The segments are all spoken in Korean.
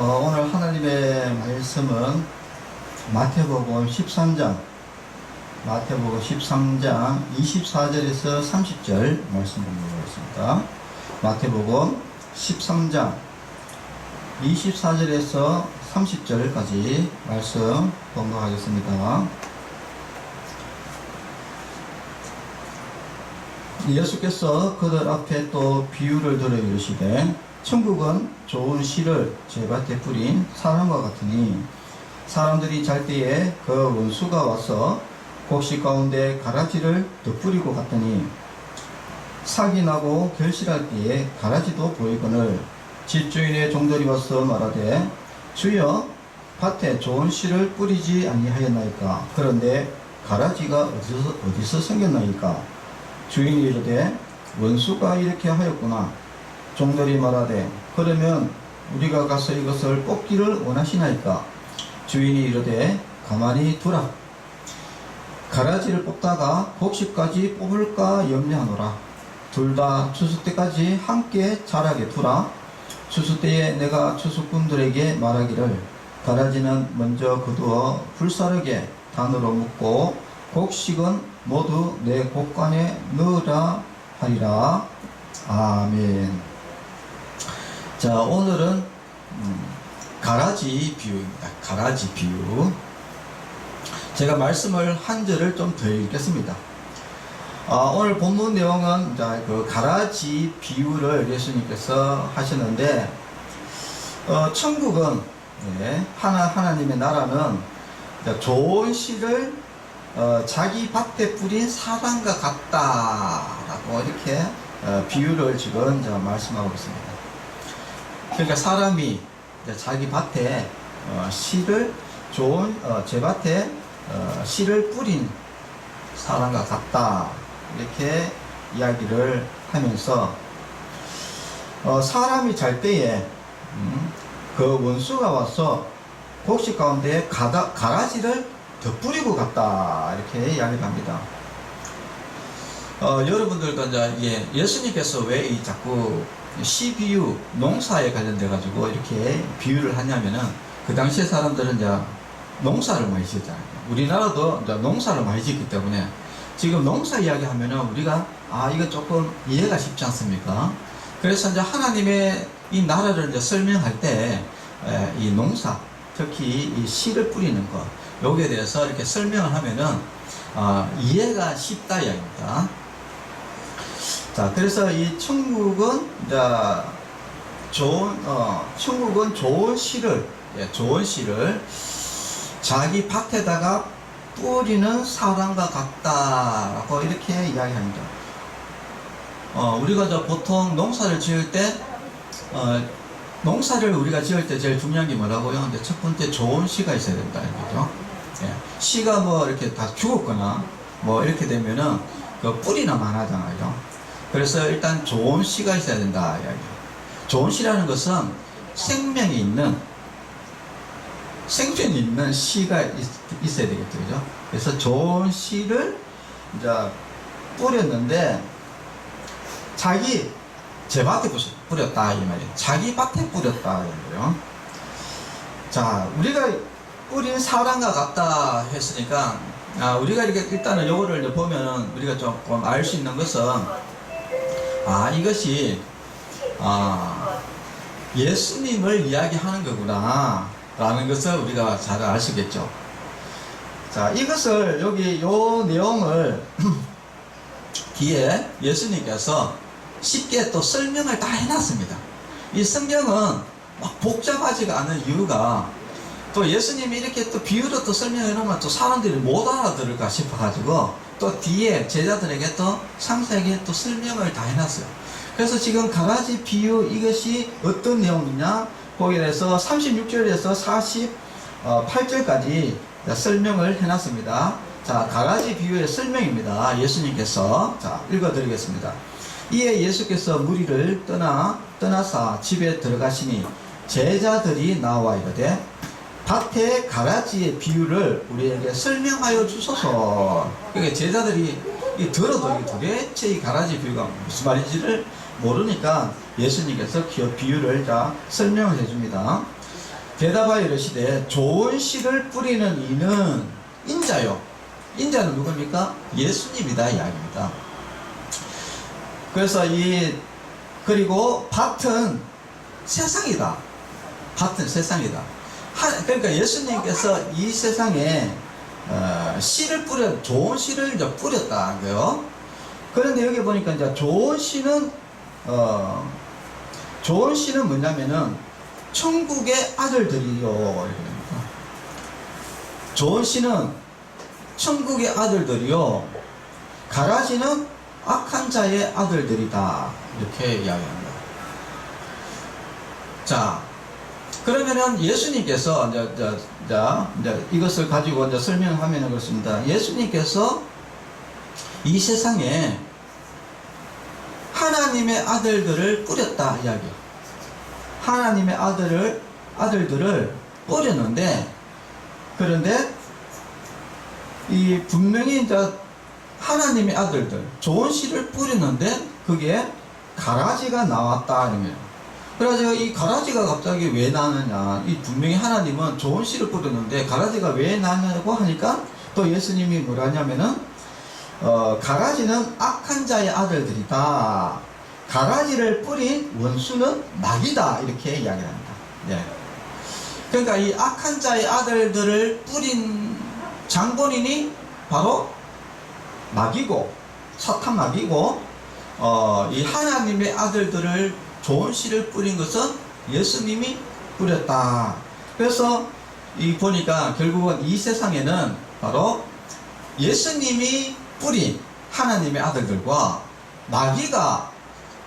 오늘 하나님의 말씀은 마태복음 13장 24절에서 30절 말씀 공부하겠습니다. 마태복음 13장 24절에서 30절까지 말씀 공부하겠습니다. 예수께서 그들 앞에 또 비유를 들어 이르시되 천국은 좋은 씨를 제밭에 뿌린 사람과 같으니 사람들이 잘 때에 그 원수가 와서 곡식 가운데 가라지를 덧뿌리고 갔더니 삭이 나고 결실할 때에 가라지도 보이거늘 집주인의 종들이 와서 말하되 주여 밭에 좋은 씨를 뿌리지 아니하였나이까? 그런데 가라지가 어디서 생겼나이까? 주인이 이르되 원수가 이렇게 하였구나. 종들이 말하되 그러면 우리가 가서 이것을 뽑기를 원하시나이까? 주인이 이르되 가만히 두라. 가라지를 뽑다가 곡식까지 뽑을까 염려하노라. 둘 다 추수 때까지 함께 자라게 두라. 추수 때에 내가 추수꾼들에게 말하기를 가라지는 먼저 거두어 불사르게 단으로 묶고 곡식은 모두 내 곡간에 넣으라 하리라. 아멘. 자, 오늘은 가라지 비유입니다. 가라지 비유. 제가 말씀을 한 절을 좀 더 읽겠습니다. 오늘 본문 내용은 그 가라지 비유를 예수님께서 하시는데, 천국은 하나님의 나라는 좋은 씨를 자기 밭에 뿌린 사람과 같다라고 이렇게 비유를 지금 말씀하고 있습니다. 그러니까 사람이 자기 밭에 씨를 좋은 제 밭에 씨를 뿌린 사람과 같다 이렇게 이야기를 하면서 사람이 잘 때에 그 원수가 와서 곡식 가운데 가라지를 덧뿌리고 갔다 이렇게 이야기를 합니다. 여러분들도 이제 예수님께서 왜 이 자꾸 씨 비유, 농사에 관련돼 가지고 이렇게 비유를 하냐면은 그 당시에 사람들은 이제 농사를 많이 짓잖아요. 우리나라도 이제 농사를 많이 짓기 때문에 지금 농사 이야기 하면은 우리가 이거 조금 이해가 쉽지 않습니까? 그래서 이제 하나님의 이 나라를 이제 설명할 때 이 농사, 특히 이 씨를 뿌리는 것, 여기에 대해서 이렇게 설명을 하면은 이해가 쉽다 이야기입니다. 자, 그래서 이 천국은 천국은 좋은 씨를 자기 밭에다가 뿌리는 사람과 같다라고 이렇게 이야기합니다. 우리가 보통 농사를 지을 때 농사를 우리가 지을 때 제일 중요한 게 뭐라고요? 근데 첫 번째 좋은 씨가 있어야 된다 이거죠. 씨가 뭐 이렇게 다 죽었거나 뭐 이렇게 되면은 그 뿌리나 많아잖아요. 그래서 일단 좋은 씨가 있어야 된다 이야기예요. 좋은 씨라는 것은 생명이 있는 씨가 있어야 되겠죠, 그죠? 그래서 좋은 씨를 이제 뿌렸는데 자기 제 밭에 뿌렸다 이 말이에요. 자기 밭에 뿌렸다 이 말이에요. 자, 우리가 뿌린 사람과 같다 했으니까 우리가 이렇게 일단은 요거를 보면은 우리가 조금 알 수 있는 것은 이것이 예수님을 이야기하는 거구나 라는 것을 우리가 잘 알 수 있겠죠. 자, 이것을 여기 요 내용을 뒤에 예수님께서 쉽게 또 설명을 다 해놨습니다. 이 성경은 막 복잡하지가 않은 이유가 또 예수님이 이렇게 또 비유로 또 설명해 놓으면 또 사람들이 못 알아들을까 싶어 가지고 또 뒤에 제자들에게 또 상세하게 또 설명을 다 해놨어요. 그래서 지금 가라지 비유 이것이 어떤 내용이냐 거기에서 36절에서 48절까지 설명을 해놨습니다. 자, 가라지 비유의 설명입니다. 예수님께서 읽어드리겠습니다. 이에 예수께서 무리를 떠나사 집에 들어가시니 제자들이 나와 이르되 밭의 가라지의 비유를 우리에게 설명하여 주소서. 그러니까 제자들이 들어도 도대체 이 가라지 비유가 무슨 말인지를 모르니까 예수님께서 비유를 설명을 해줍니다. 대답하여 이르시되 좋은 씨를 뿌리는 이는 인자요. 인자는 누굽니까? 예수님이다 이야기입니다. 그래서 그리고 밭은 세상이다. 밭은 세상이다. 그러니까 예수님께서 이 세상에 씨를 좋은 씨를 이제 뿌렸다. 그요. 그런데 여기 보니까 이제 좋은 씨는 뭐냐면은 천국의 아들들이요. 이렇게 좋은 씨는 천국의 아들들이요. 가라지는 악한 자의 아들들이다. 이렇게 이야기합니다. 자, 그러면은 예수님께서 이제 이것을 가지고 이제 설명하면 그렇습니다. 예수님께서 이 세상에 하나님의 아들들을 뿌렸다 이야기. 하나님의 아들들을 뿌렸는데, 그런데 이 분명히 이제 하나님의 아들들 좋은 씨를 뿌렸는데 그게 가라지가 나왔다 이러면, 그래서 이 가라지가 갑자기 왜 나느냐, 이 분명히 하나님은 좋은 씨를 뿌렸는데 가라지가 왜 나냐고 하니까 또 예수님이 뭐라 하냐면은 가라지는 악한 자의 아들들이다. 가라지를 뿌린 원수는 마귀다. 이렇게 이야기를 합니다. 네. 그러니까 이 악한 자의 아들들을 뿌린 장본인이 바로 마귀고, 사탄 마귀고, 이 하나님의 아들들을 좋은 씨를 뿌린 것은 예수님이 뿌렸다. 그래서 보니까 결국은 이 세상에는 바로 예수님이 뿌린 하나님의 아들들과 마귀가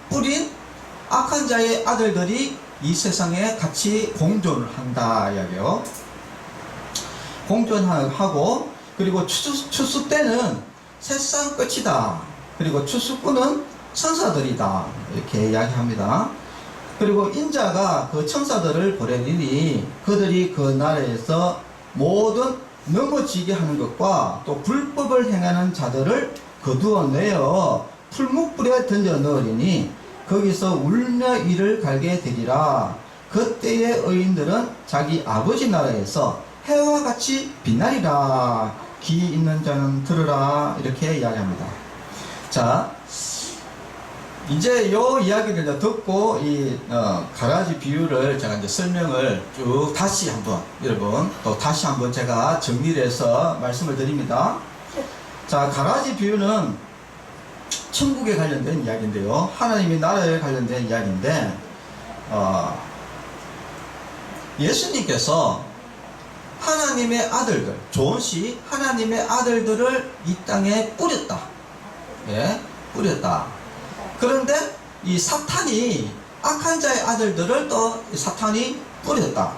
뿌린 악한 자의 아들들이 이 세상에 같이 공존을 한다 이야기요. 공존하고, 그리고 추수 때는 세상 끝이다. 그리고 추수꾼은 천사들이다. 이렇게 이야기합니다. 그리고 인자가 그 천사들을 보내리니 그들이 그 나라에서 모든 넘어지게 하는 것과 또 불법을 행하는 자들을 거두어내어 풀무불에 던져 넣으리니 거기서 울며 이를 갈게 되리라. 그때의 의인들은 자기 아버지 나라에서 해와 같이 빛나리라. 귀 있는 자는 들으라. 이렇게 이야기합니다. 자, 이제 요 이야기를 듣고 가라지 비유를 제가 이제 설명을 쭉 다시 한번, 여러분 또 다시 한번 제가 정리를 해서 말씀을 드립니다. 자, 가라지 비유는 천국에 관련된 이야기인데요, 하나님의 나라에 관련된 이야기인데, 예수님께서 하나님의 아들들, 좋은 씨 하나님의 아들들을 이 땅에 뿌렸다. 예, 뿌렸다. 그런데 이 사탄이 악한 자의 아들들을 또 사탄이 뿌렸다.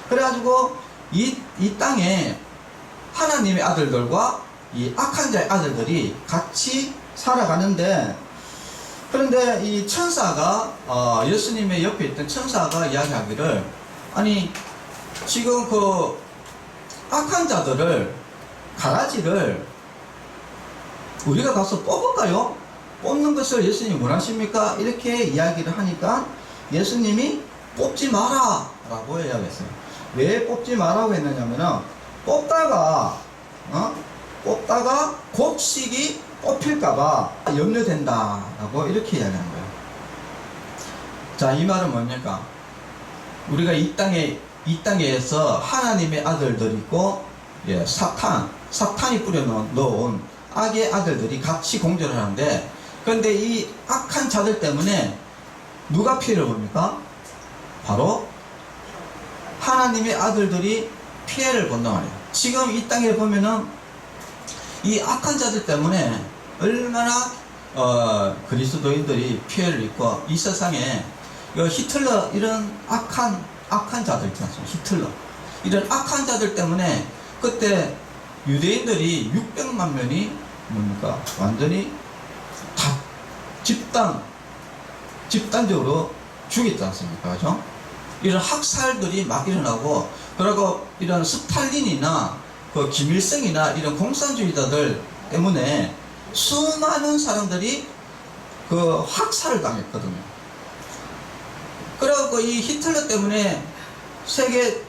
그래가지고 이 땅에 하나님의 아들들과 이 악한 자의 아들들이 같이 살아가는데, 그런데 이 천사가 예수님의 옆에 있던 천사가 이야기하기를, 아니 지금 그 악한 자들을, 가라지를 우리가 가서 뽑을까요? 뽑는 것을 예수님이 원하십니까? 이렇게 이야기를 하니까 예수님이 뽑지 마라 라고 이야기했어요. 왜 뽑지 마라고 했느냐면은 뽑다가 곡식이 뽑힐까봐 염려된다 라고 이렇게 이야기하는 거예요. 자, 이 말은 뭡니까? 우리가 이 땅에서 하나님의 아들들이 있고, 예, 사탄이 뿌려놓은 악의 아들들이 같이 공존을 하는데, 그런데 이 악한 자들 때문에 누가 피해를 봅니까? 바로 하나님의 아들들이 피해를 본단 말이에요. 지금 이 땅에 보면은 이 악한 자들 때문에 얼마나 그리스도인들이 피해를 입고, 이 세상에 히틀러 이런 악한 자들 있지 않습니까? 히틀러 이런 악한 자들 때문에 그때 유대인들이 600만 명이 뭡니까? 완전히 다 집단적으로 죽였지 않습니까? 그죠? 이런 학살들이 막 일어나고, 그리고 이런 스탈린이나 그 김일성이나 이런 공산주의자들 때문에 수많은 사람들이 그 학살을 당했거든요. 그래갖고 이 히틀러 때문에 세계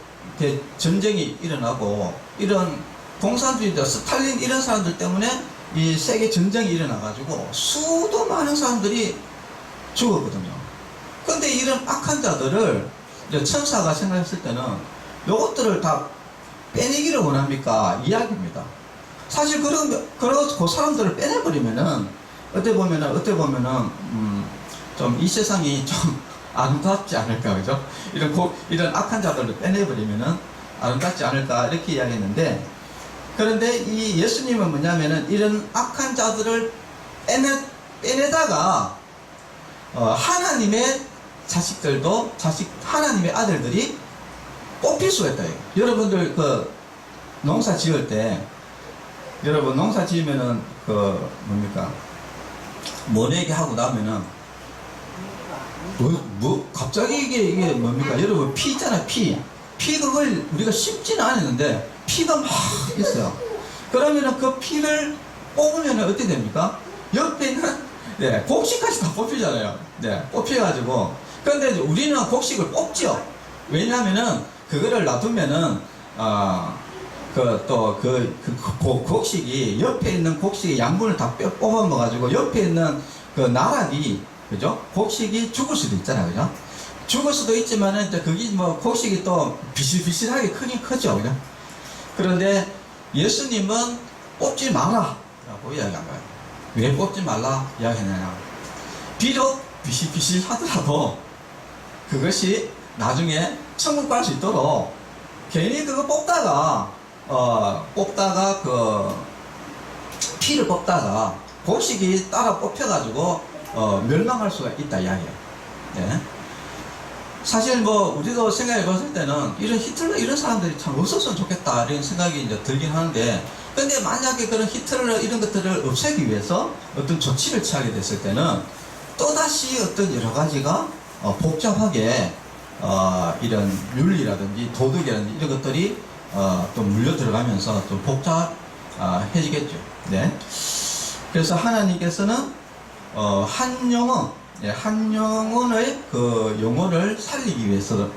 전쟁이 일어나고 이런 공산주의자 스탈린 이런 사람들 때문에 이 세계 전쟁이 일어나가지고 수도 많은 사람들이 죽었거든요. 근데 이런 악한 자들을 이제 천사가 생각했을 때는 요것들을 다 빼내기를 원합니까? 이야기입니다. 사실 그 사람들을 빼내버리면은 어떻게 보면은 좀 이 세상이 좀 아름답지 않을까, 그죠? 이런 악한 자들을 빼내버리면은 아름답지 않을까 이렇게 이야기했는데, 그런데 이 예수님은 뭐냐면은 이런 악한 자들을 빼내다가 하나님의 자식들도 하나님의 아들들이 뽑힐 수가 있다. 여러분들 농사 지을 때 여러분 농사 지으면은 모내기 하고 나면은 갑자기 이게 뭡니까? 여러분 피 있잖아요. 피 그걸 우리가 심지는 않았는데 피가 막 있어요. 그러면은 그 피를 뽑으면은 어떻게 됩니까? 옆에 있는 곡식까지 다 뽑히잖아요. 뽑혀가지고. 그런데 우리는 곡식을 뽑죠. 왜냐하면은 그거를 놔두면은 곡식이 옆에 있는 곡식의 양분을 다 뽑아 먹어가지고 옆에 있는 그 나락이, 그죠? 곡식이 죽을 수도 있잖아요, 그죠? 죽을 수도 있지만은 이제 그게 곡식이 또 비실비실하게 크긴 크죠, 그죠? 그런데 예수님은 뽑지 마라 라고 이야기한 거예요. 왜 뽑지 말라 이야기하느냐? 비록 비실비실 하더라도 그것이 나중에 천국 갈 수 있도록 괜히 그거 뽑다가 피를 뽑다가 곡식이 따라 뽑혀가지고 멸망할 수가 있다 이야기예요. 네. 사실 우리도 생각해 봤을 때는 이런 히틀러 이런 사람들이 참 없었으면 좋겠다 이런 생각이 이제 들긴 하는데, 근데 만약에 그런 히틀러 이런 것들을 없애기 위해서 어떤 조치를 취하게 됐을 때는 또다시 어떤 여러 가지가 복잡하게 이런 윤리라든지 도덕이라든지 이런 것들이 또 물려 들어가면서 또 복잡해지겠죠. 네. 그래서 하나님께서는 한 영혼의 그 영혼을 살리기 위해서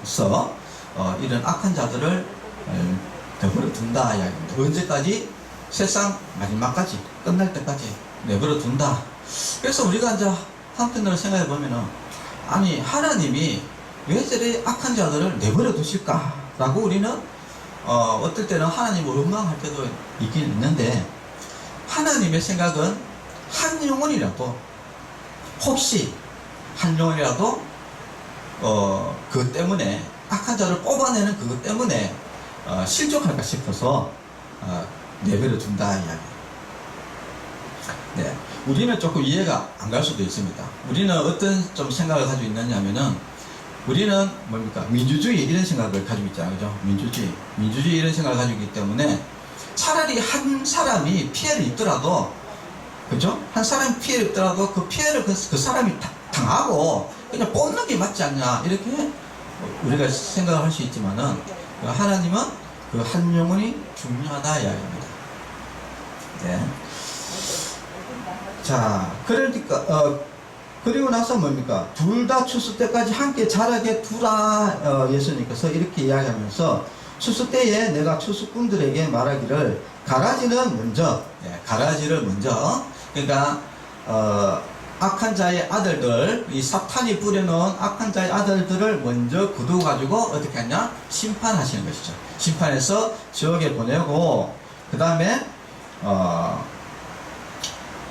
이런 악한 자들을 내버려 둔다 이야기입니다. 언제까지? 세상 마지막까지, 끝날 때까지 내버려 둔다. 그래서 우리가 이제 한편으로 생각해 보면은, 아니 하나님이 왜 저리 악한 자들을 내버려 두실까? 라고 우리는 어떨 때는 하나님을 원망할 때도 있긴 있는데, 하나님의 생각은 한 영혼이라도, 혹시 한 영혼이라도 그것 때문에 악한 자를 뽑아내는 그것 때문에 실족할까 싶어서 내버려 둔다 이야기. 네, 우리는 조금 이해가 안 갈 수도 있습니다. 우리는 어떤 좀 생각을 가지고 있느냐면은, 우리는 뭡니까? 민주주의 이런 생각을 가지고 있잖아요, 그죠? 민주주의 이런 생각을 가지고 있기 때문에 차라리 한 사람이 피해를 입더라도, 그죠? 한 사람이 피해를 입더라도 그 피해를 그 사람이 당하고 그냥 뽑는 게 맞지 않냐 이렇게 우리가 생각을 할 수 있지만은, 하나님은 그 한 영혼이 중요하다 이야기입니다. 네. 자, 그러니까 그리고 나서 뭡니까? 둘 다 추수 때까지 함께 자라게 두라. 예수님께서 이렇게 이야기하면서, 추수 때에 내가 추수꾼들에게 말하기를 가라지를 먼저, 그러니까 악한 자의 아들들, 이 사탄이 뿌려놓은 악한 자의 아들들을 먼저 거두어가지고 어떻게 하냐? 심판하시는 것이죠. 심판해서 지옥에 보내고, 그 다음에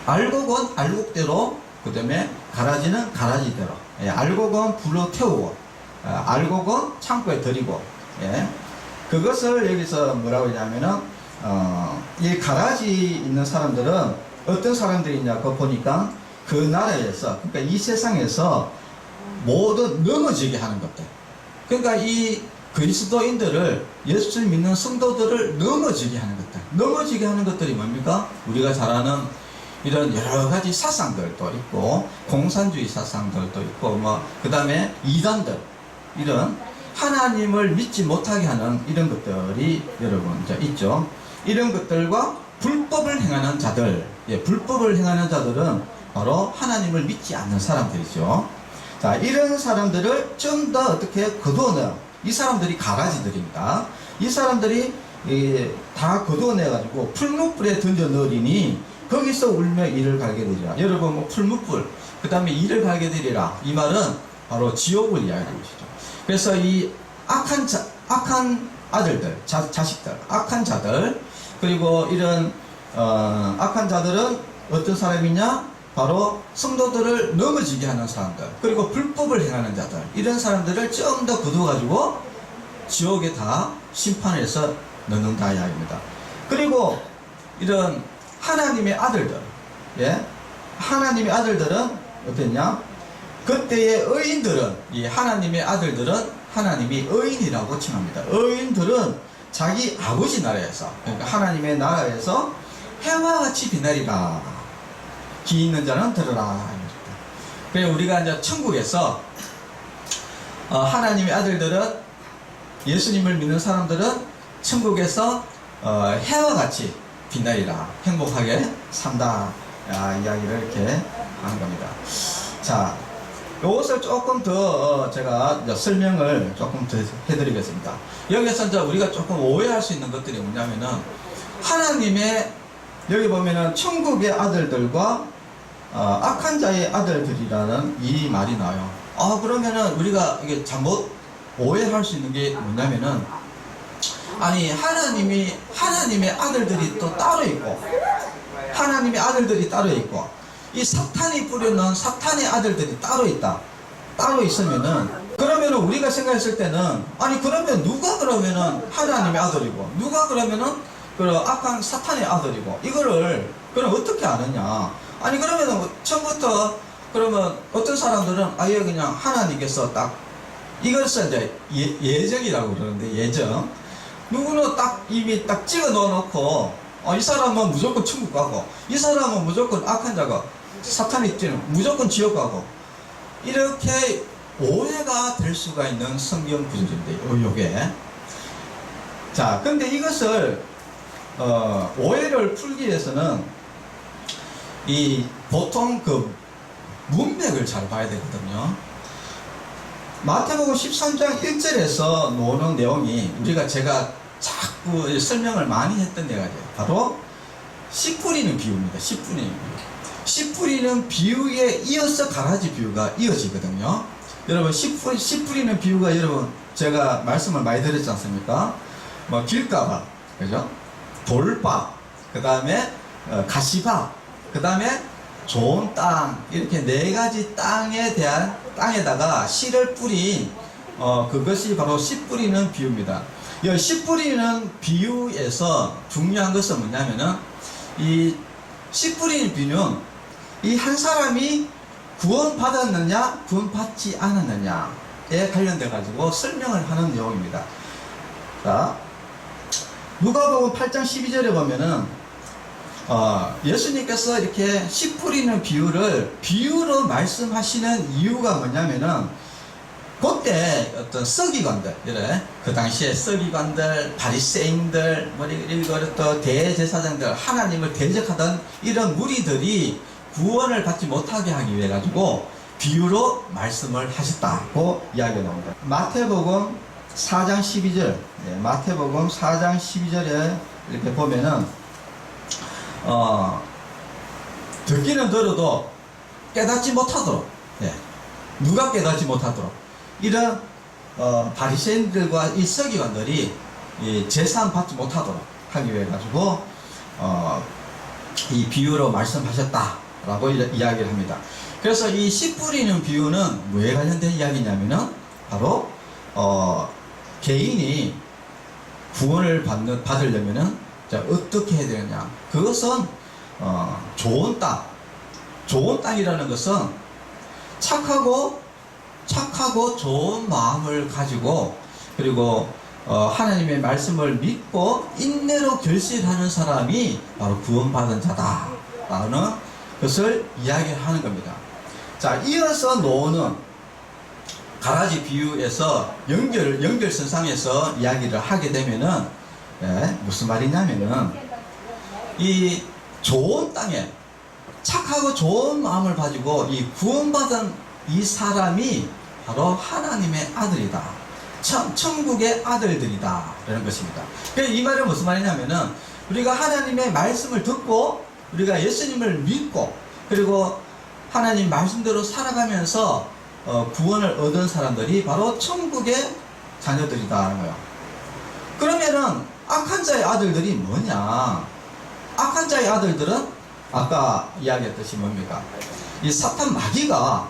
알곡은 알곡대로, 그 다음에 가라지는 가라지대로, 알곡은 불로 태우고, 알곡은 창고에 들이고, 그것을 여기서 뭐라고 하냐면은 이 가라지 있는 사람들은 어떤 사람들이냐, 그거 보니까 그 나라에서, 그러니까 이 세상에서 모두 넘어지게 하는 것들, 그러니까 이 그리스도인들을, 예수를 믿는 성도들을 넘어지게 하는 것들이 뭡니까? 우리가 잘 아는 이런 여러 가지 사상들도 있고, 공산주의 사상들도 있고, 그 다음에 이단들, 이런 하나님을 믿지 못하게 하는 이런 것들이 여러분 이제 있죠. 이런 것들과 불법을 행하는 자들, 불법을 행하는 자들은 바로 하나님을 믿지 않는 사람들이죠. 자, 이런 사람들을 좀 더 어떻게 거두어내요. 이 사람들이 가라지들입니다. 이 사람들이 다 거두어내가지고 풀무불에 던져 넣으리니 거기서 울며 이를 갈게 되리라. 여러분, 뭐 풀무불, 그 다음에 이를 갈게 되리라. 이 말은 바로 지옥을 이야기하는 것이죠. 그래서 이 악한 아들들, 자식들, 악한 자들, 그리고 이런 악한 자들은 어떤 사람이냐? 바로 성도들을 넘어지게 하는 사람들, 그리고 불법을 행하는 자들, 이런 사람들을 좀 더 거둬가지고 지옥에 다 심판해서 넣는다 이야기입니다. 그리고 이런 하나님의 아들들, 예? 하나님의 아들들은 어땠냐? 그때의 의인들은, 이 하나님의 아들들은 하나님이 의인이라고 칭합니다. 의인들은 자기 아버지 나라에서, 그러니까 하나님의 나라에서 해와 같이 빛나리라. 귀 있는 자는 들으라. 그래서 우리가 이제 천국에서 하나님의 아들들은, 예수님을 믿는 사람들은 천국에서 해와 같이 빛나리라. 행복하게 산다. 이야기를 이렇게 하는 겁니다. 자, 이것을 조금 더 제가 설명을 조금 더 해드리겠습니다. 여기서 이제 우리가 조금 오해할 수 있는 것들이 뭐냐면은, 하나님의, 여기 보면은 천국의 아들들과 악한 자의 아들들이라는 이 말이 나와요. 그러면은 우리가 이게 잘못 오해할 수 있는 게 뭐냐면은, 아니, 하나님의 아들들이 또 따로 있고, 하나님의 아들들이 따로 있고, 이 사탄이 뿌리는 사탄의 아들들이 따로 있다. 따로 있으면은, 그러면은 우리가 생각했을 때는, 아니, 그러면 누가 그러면은 하나님의 아들이고, 누가 그러면은 그 악한 사탄의 아들이고, 이거를 그럼 어떻게 아느냐? 아니, 그러면은 처음부터, 그러면 어떤 사람들은 아예 그냥 하나님께서 딱, 이것을 이제 예정이라고 그러는데, 예정. 누구는 딱 이미 딱 찍어 넣어놓고, 이 사람은 무조건 천국 가고, 이 사람은 무조건 악한 자가, 사탄이 뛰는 무조건 지옥 가고, 이렇게 오해가 될 수가 있는 성경 구절인데요, 요게. 자, 근데 이것을 오해를 풀기 위해서는 보통 그 문맥을 잘 봐야 되거든요. 마태복음 13장 1절에서 나오는 내용이, 제가 자꾸 설명을 많이 했던 내가 바로 씨 뿌리는 비유입니다. 씨 뿌리는 비유에 이어서 가라지 비유가 이어지거든요. 여러분, 씨 뿌리는 비유가, 여러분, 제가 말씀을 많이 드렸지 않습니까? 뭐 길가밭, 그죠? 돌밭, 그 다음에 가시밭, 그 다음에 좋은 땅, 이렇게 네 가지 땅에다가 씨를 뿌린 그것이 바로 씨 뿌리는 비유입니다. 이 씨 뿌리는 비유에서 중요한 것은 뭐냐면은, 이 씨 뿌리는 비유는 이 한 사람이 구원받았느냐 구원받지 않았느냐에 관련돼 가지고 설명을 하는 내용입니다. 자, 누가복음 8장 12절에 보면은 예수님께서 이렇게 씨 뿌리는 비유로 말씀하시는 이유가 뭐냐면은, 그때 어떤 서기관들, 그 당시에 서기관들, 바리새인들, 그리고 또 대제사장들, 하나님을 대적하던 이런 무리들이 구원을 받지 못하게 하기 위해 가지고 비유로 말씀을 하셨다고 이야기가 나옵니다. 마태복음 4장 12절, 마태복음 4장 12절에 이렇게 보면은, 듣기는 들어도 깨닫지 못하도록, 누가 깨닫지 못하도록, 이런 바리새인들과 이 서기관들이 제사함 받지 못하도록 하기 위해 가지고 이 비유로 말씀하셨다라고 이야기를 합니다. 그래서 이 씨 뿌리는 비유는 뭐에 관련된 이야기냐면은, 바로 개인이 구원을 받으려면은 어떻게 해야 되느냐? 그것은 좋은 땅이라는 것은 착하고 좋은 마음을 가지고, 그리고 하나님의 말씀을 믿고 인내로 결실하는 사람이 바로 구원받은 자다라는 것을 이야기하는 겁니다. 자, 이어서 나오는 가라지 비유에서 연결선상에서 이야기를 하게 되면은, 무슨 말이냐면은, 이 좋은 땅에 착하고 좋은 마음을 가지고 이 구원받은 이 사람이 바로 하나님의 아들이다. 천국의 아들들이다 라는 것입니다. 이 말은 무슨 말이냐면은 우리가 하나님의 말씀을 듣고 우리가 예수님을 믿고 그리고 하나님 말씀대로 살아가면서 구원을 얻은 사람들이 바로 천국의 자녀들이다 하는 거예요. 그러면은 악한 자의 아들들이 뭐냐? 악한 자의 아들들은 아까 이야기했듯이 뭡니까? 이 사탄 마귀가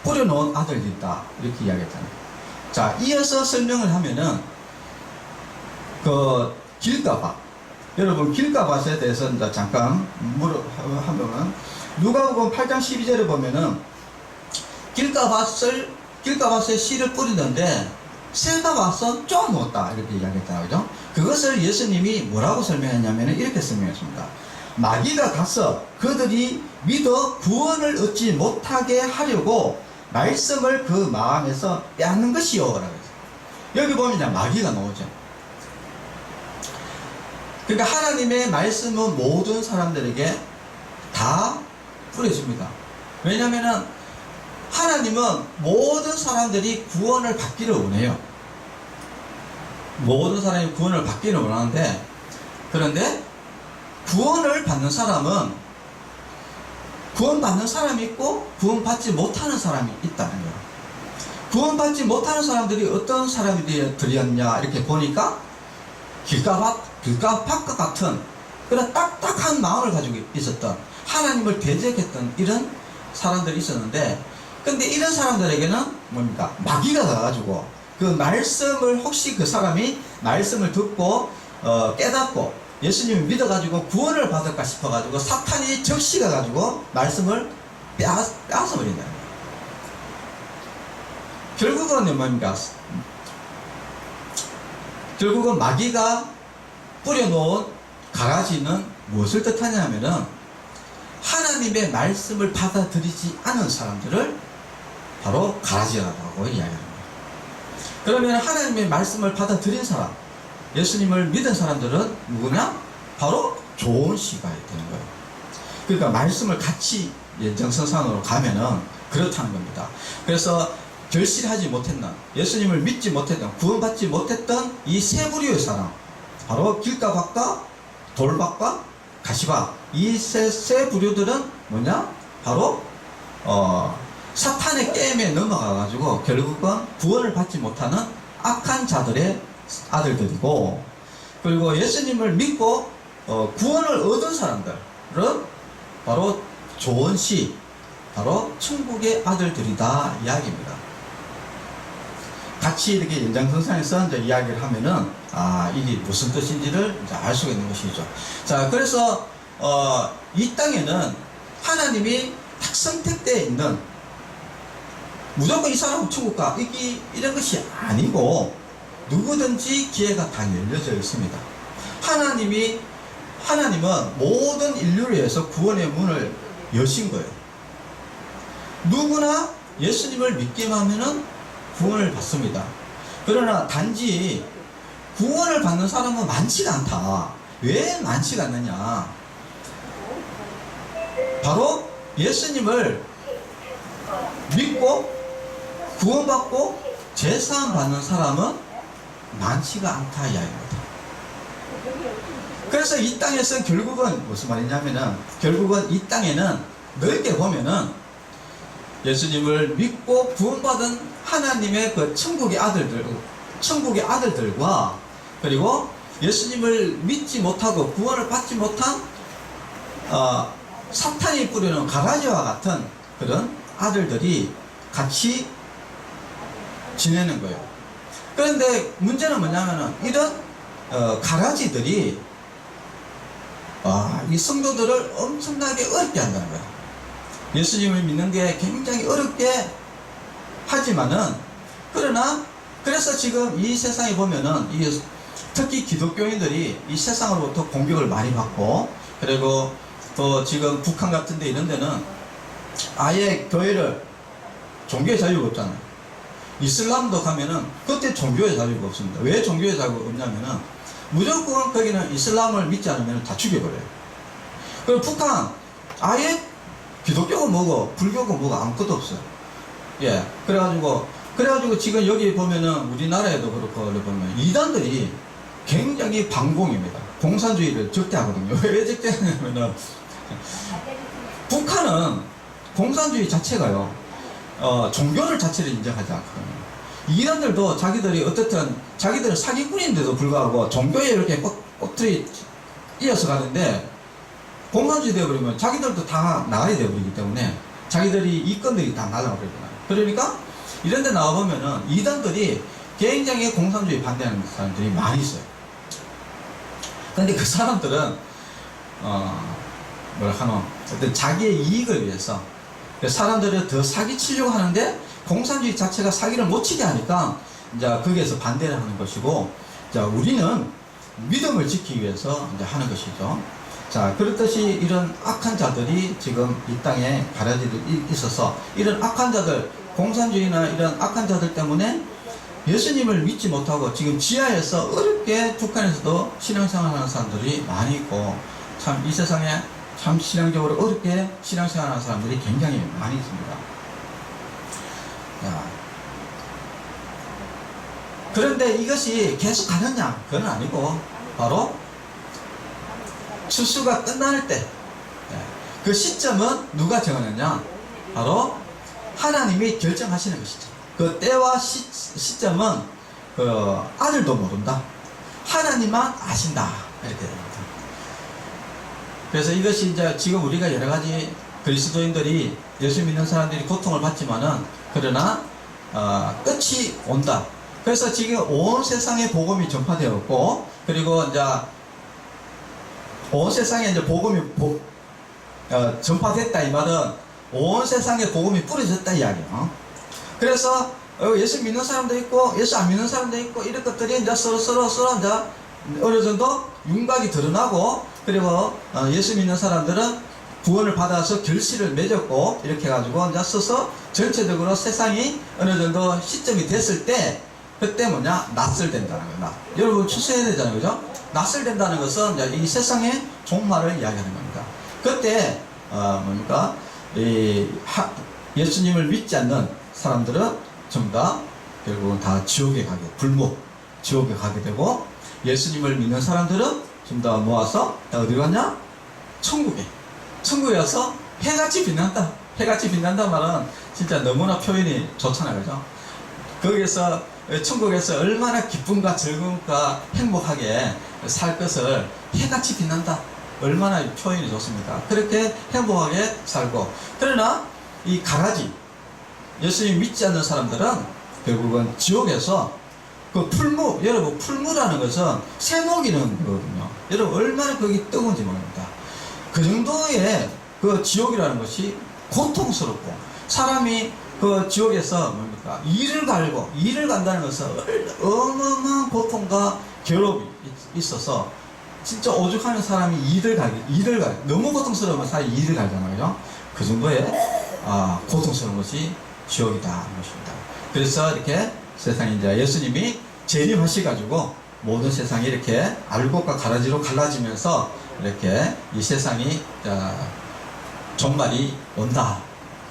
뿌려놓은 아들이 있다 이렇게 이야기했잖아요. 자, 이어서 설명을 하면은 그 길가밭, 여러분 길가밭에 대해서 이제 잠깐 하면은 누가복음 8장 12절에 보면은 길가밭에 씨를 뿌리는데 새가 와서 좀 먹었다 이렇게 이야기했잖아요. 그죠? 그것을 예수님이 뭐라고 설명했냐면 이렇게 설명했습니다. 마귀가 가서 그들이 믿어 구원을 얻지 못하게 하려고 말씀을 그 마음에서 빼앗는 것이요 라고 했어요. 여기 보면 이제 마귀가 나오죠. 그러니까 하나님의 말씀은 모든 사람들에게 다 뿌려집니다. 왜냐면은 하나님은 모든 사람들이 구원을 받기를 원해요. 모든 사람이 구원을 받기를 원하는데, 그런데 구원을 받는 사람은 구원받는 사람이 있고 구원받지 못하는 사람이 있다는 거예요. 구원받지 못하는 사람들이 어떤 사람들이었냐 이렇게 보니까 길가밭과 같은 그런 딱딱한 마음을 가지고 있었던, 하나님을 대적했던 이런 사람들이 있었는데, 근데 이런 사람들에게는 뭡니까? 마귀가 가가지고 그 말씀을, 혹시 그 사람이 말씀을 듣고 깨닫고 예수님을 믿어가지고 구원을 받을까 싶어가지고 사탄이 적시가가지고 말씀을 빼앗아버린다. 결국은 뭡니까? 결국은 마귀가 뿌려놓은 가라지는 무엇을 뜻하냐면은 하나님의 말씀을 받아들이지 않은 사람들을 바로 가라지라고 이야기합니다. 그러면 하나님의 말씀을 받아들인 사람, 예수님을 믿은 사람들은 누구냐? 바로 좋은 씨가 되는 거예요. 그러니까 말씀을 같이 연장선상으로 가면은 그렇다는 겁니다. 그래서 결실하지 못했던, 예수님을 믿지 못했던, 구원받지 못했던 이 세 부류의 사람, 바로 길가밭과 돌밭과 가시밭, 이 세 부류들은 뭐냐? 바로 사탄의 게임에 넘어가가지고 결국은 구원을 받지 못하는 악한 자들의 아들들이고, 그리고 예수님을 믿고 구원을 얻은 사람들은 바로 좋은 씨, 바로 천국의 아들들이다 이야기입니다. 같이 이렇게 연장선상에서 이제 이야기를 하면은 이게 무슨 뜻인지를 이제 알 수가 있는 것이죠. 자, 그래서 이 땅에는 하나님이 딱 선택되어 있는, 무조건 이 사람은 천국 가 이런 것이 아니고 누구든지 기회가 다 열려져 있습니다. 하나님은 모든 인류를 위해서 구원의 문을 여신 거예요. 누구나 예수님을 믿기만 하면은 구원을 받습니다. 그러나 단지 구원을 받는 사람은 많지가 않다. 왜 많지가 않느냐? 바로 예수님을 믿고 구원받고 제사함 받는 사람은 많지가 않다 이야기입니다. 그래서 이 땅에서 결국은 무슨 말이냐면은, 결국은 이 땅에는 넓게 보면은 예수님을 믿고 구원받은 하나님의 그 천국의 아들들과 그리고 예수님을 믿지 못하고 구원을 받지 못한 사탄이 뿌리는 가라지와 같은 그런 아들들이 같이 지내는 거예요. 그런데 문제는 뭐냐면은 이런 가라지들이 이 성도들을 엄청나게 어렵게 한다는 거예요. 예수님을 믿는 게 굉장히 어렵게 하지만은, 그래서 지금 이 세상에 보면은 특히 기독교인들이 이 세상으로부터 공격을 많이 받고, 그리고 또 지금 북한 같은 데 이런 데는 아예 교회를, 종교의 자유가 없잖아요. 이슬람도 가면은 그때 종교의 자유가 없습니다. 왜 종교의 자유가 없냐면은 무조건 거기는 이슬람을 믿지 않으면 다 죽여버려요. 그리고 북한 아예 기독교가 뭐고 불교가 뭐고 아무것도 없어요. 예, 그래가지고 그래가지고 지금 여기 보면은 우리나라에도 그렇고 보면 이단들이 굉장히 반공입니다. 공산주의를 적대하거든요. 왜 적대하냐면은 북한은 공산주의 자체가요, 종교를 자체를 인정하지 않거든요. 이단들도 자기들이 어쨌든 자기들은 사기꾼인데도 불구하고 종교에 이렇게 꼬투리 이어서 가는데, 공산주의 되어버리면 자기들도 다 나가야 되어버리기 때문에 자기들이 이권들이 다 날아가버리잖아요. 그러니까 이런 데 나와보면은 이단들이 굉장히 공산주의 반대하는 사람들이 많이 있어요. 근데 그 사람들은 뭐라 하노, 어떤 자기의 이익을 위해서 사람들을 더 사기치려고 하는데, 공산주의 자체가 사기를 못 치게 하니까 이제 거기에서 반대를 하는 것이고, 자, 우리는 믿음을 지키기 위해서 이제 하는 것이죠. 자, 그렇듯이 이런 악한 자들이 지금 이 땅에 가라지도 있어서, 이런 악한 자들, 공산주의나 이런 악한 자들 때문에 예수님을 믿지 못하고 지금 지하에서 어렵게 북한에서도 신앙생활 하는 사람들이 많이 있고, 참 이 세상에 참 신앙적으로 어렵게 신앙생활 하는 사람들이 굉장히 많이 있습니다. 자, 그런데 이것이 계속 가느냐? 그건 아니고, 바로 추수가 끝날 때, 그 시점은 누가 정하느냐? 바로 하나님이 결정하시는 것이죠. 그 때와 시점은 그 아들도 모른다. 하나님만 아신다. 이렇게 됩니다. 그래서 이것이 이제 지금 우리가 여러 가지 그리스도인들이, 예수 믿는 사람들이 고통을 받지만은, 그러나 끝이 온다. 그래서 지금 온 세상에 복음이 전파되었고, 그리고 이제 온 세상에 이제 복음이 전파됐다, 이 말은 온 세상에 복음이 뿌려졌다 이야기예요. 그래서 예수 믿는 사람도 있고 예수 안 믿는 사람도 있고, 이런 것들이 이제 서로 이제 어느 정도 윤곽이 드러나고, 그리고 예수 믿는 사람들은 구원을 받아서 결실을 맺었고, 이렇게 해가지고 이제 서서 전체적으로 세상이 어느 정도 시점이 됐을 때, 그때 뭐냐? 낯설된다는 거야. 여러분 추수해야 되잖아요, 그죠? 낯설된다는 것은 이제 이 세상의 종말을 이야기하는 겁니다. 그때 뭡니까? 예수님을 믿지 않는 사람들은 전부 다 결국은 다 지옥에 가게, 지옥에 가게 되고, 예수님을 믿는 사람들은 전부 다 모아서 어디로 갔냐? 천국에 와서 해같이 빛난다. 해같이 빛난다 말은 진짜 너무나 표현이 좋잖아요, 그죠? 거기에서 천국에서 얼마나 기쁨과 즐거움과 행복하게 살 것을 해같이 빛난다. 얼마나 표현이 좋습니까? 그렇게 행복하게 살고, 그러나 이 가라지, 예수님 믿지 않는 사람들은 결국은 지옥에서 그 풀무, 여러분 풀무라는 것은 새녹이는 거거든요. 여러분 얼마나 거기 뜨거운지 모릅니다. 그 정도의 그 지옥이라는 것이 고통스럽고, 사람이 그 지옥에서 뭡니까? 일을 간다는 것은 어마어마한 고통과 괴롭이 있어서, 진짜 오죽하면 사람이 일을 가요. 너무 고통스러우면 사람이 일을 가잖아요, 그죠? 그 정도의 고통스러운 것이 지옥이다 하는 것입니다. 그래서 이렇게 세상에 이제 예수님이 재림하셔가지고 모든 세상이 이렇게 알곡과 가라지로 갈라지면서 이렇게 이 세상이 종말이 온다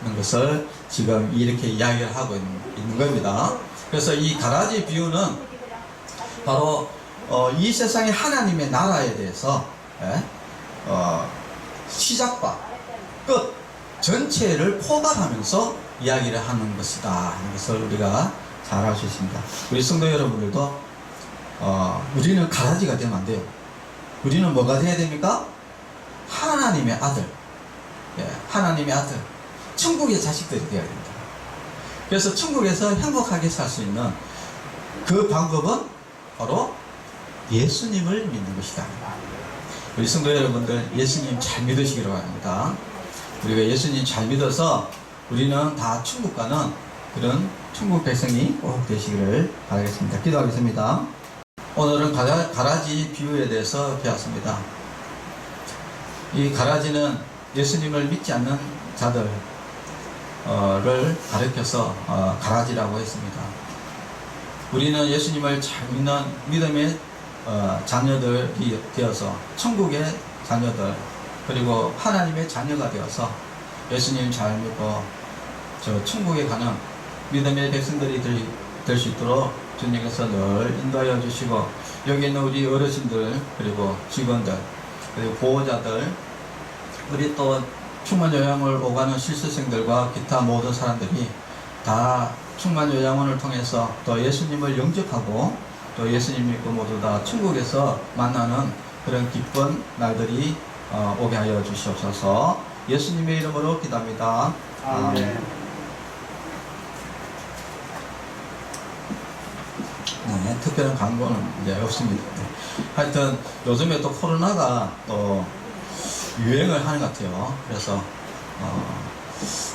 하는 것을 지금 이렇게 이야기를 하고 있는 겁니다. 그래서 이 가라지 비유는 바로 이 세상의 하나님의 나라에 대해서 시작과 끝 전체를 포괄하면서 이야기를 하는 것이다 하는 것을 우리가 잘 알 수 있습니다. 우리 성도 여러분들도 우리는 가라지가 되면 안 돼요. 우리는 뭐가 돼야 됩니까? 하나님의 아들, 하나님의 아들, 천국의 자식들이 되어야 됩니다. 그래서 천국에서 행복하게 살 수 있는 그 방법은 바로 예수님을 믿는 것이다. 우리 성도 여러분들 예수님 잘 믿으시기로 바랍니다. 우리가 예수님 잘 믿어서 우리는 다 천국 가는 그런 천국 백성이 꼭 되시기를 바라겠습니다. 기도하겠습니다. 오늘은 가라지 비유에 대해서 배웠습니다. 이 가라지는 예수님을 믿지 않는 자들을 가리켜서 가라지라고 했습니다. 우리는 예수님을 잘 믿는 믿음의 자녀들이 되어서 천국의 자녀들, 그리고 하나님의 자녀가 되어서 예수님 잘 믿고 저 천국에 가는 믿음의 백성들이 될 수 있도록 주님께서 늘 인도하여 주시고, 여기 있는 우리 어르신들, 그리고 직원들, 그리고 보호자들, 우리 또 충만 요양을 오가는 실습생들과 기타 모든 사람들이 다 충만 요양원을 통해서 또 예수님을 영접하고, 또 예수님 믿고 모두 다 천국에서 만나는 그런 기쁜 날들이 오게 하여 주시옵소서. 예수님의 이름으로 기도합니다. 아멘. 네, 특별한 광고는 이제 없습니다. 하여튼 요즘에 또 코로나가 또 유행을 하는 것 같아요. 그래서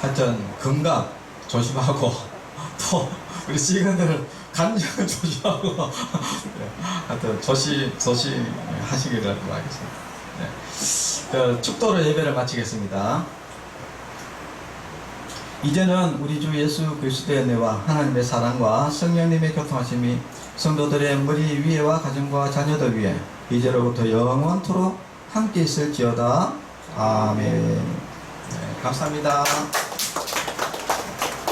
하여튼 건강 조심하고 또 우리 직원들 간증 조심하고 하여튼 조심하시기를 바라겠습니다. 네. 축도로 예배를 마치겠습니다. 이제는 우리 주 예수 그리스도의 은혜와 하나님의 사랑과 성령님의 교통하심이 성도들의 머리 위에와 가정과 자녀들 위에 이제로부터 영원토록 함께 있을지어다. 아멘. 네, 감사합니다.